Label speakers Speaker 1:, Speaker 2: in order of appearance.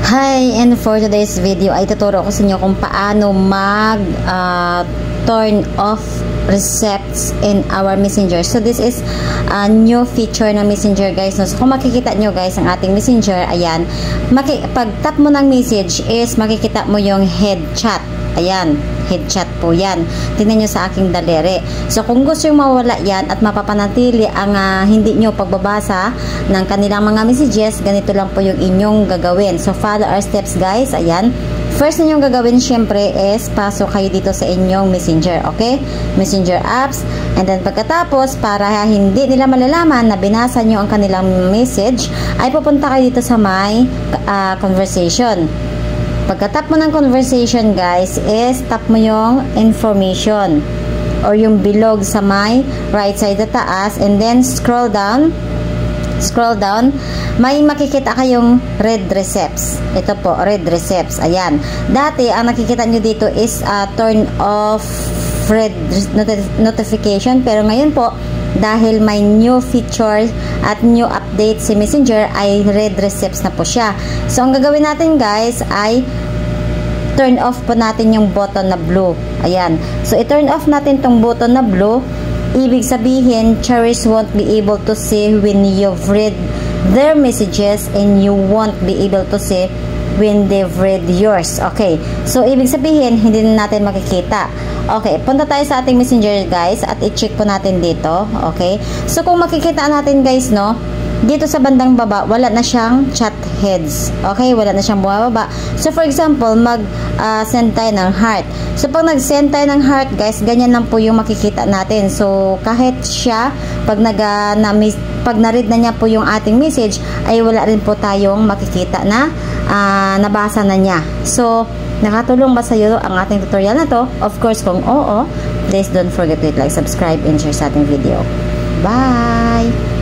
Speaker 1: Hi, and for today's video ay tuturo ko sa inyo kung paano mag turn off receipts in our messenger. So this is a new feature ng messenger, guys. So kung makikita nyo, guys, ang ating messenger, ayan, pag tap mo ng message is makikita mo yung head chat. Ayan, head chat po yan. Tingnan nyo sa aking daliri. So kung gusto yung mawala yan at mapapanatili ang hindi nyo pagbabasa ng kanilang mga messages, ganito lang po yung inyong gagawin. So follow our steps, guys. Ayan. First na yung gagawin syempre is pasok kayo dito sa inyong messenger, okay? Messenger apps. And then pagkatapos, para hindi nila malalaman na binasa nyo ang kanilang message, ay pupunta kayo dito sa my conversation. Pagka-tap mo ng conversation, guys, is tap mo yung information or yung bilog sa my right side na taas, and then scroll down, may makikita kayong read receipts. Ito po, read receipts. Ayan. Dati, ang nakikita nyo dito is turn off read notification, pero ngayon po, dahil may new feature at new update si Messenger, ay read receipts na po siya. So, ang gagawin natin, guys, ay turn off po natin yung button na blue. Ayan. So, i-turn off natin tong button na blue. Ibig sabihin, cherries won't be able to see when you've read their messages, and you won't be able to see when they've read yours. Okay. So, ibig sabihin, hindi na natin makikita. Okay. Punta tayo sa ating messenger, guys, at i-check po natin dito. Okay. So, kung makikita natin, guys, no, dito sa bandang baba, wala na siyang chat heads. Okay, wala na siyang bumababa. So, for example, mag-send tayo ng heart. So, pag nag-send tayo ng heart, guys, ganyan lang po yung makikita natin. So, kahit siya, pag na-read na niya po yung ating message, ay wala rin po tayong makikita na nabasa na niya. So, nakatulong ba sa iyo ang ating tutorial na to? Of course, kung oo, please don't forget to hit like, subscribe, and share sa ating video. Bye!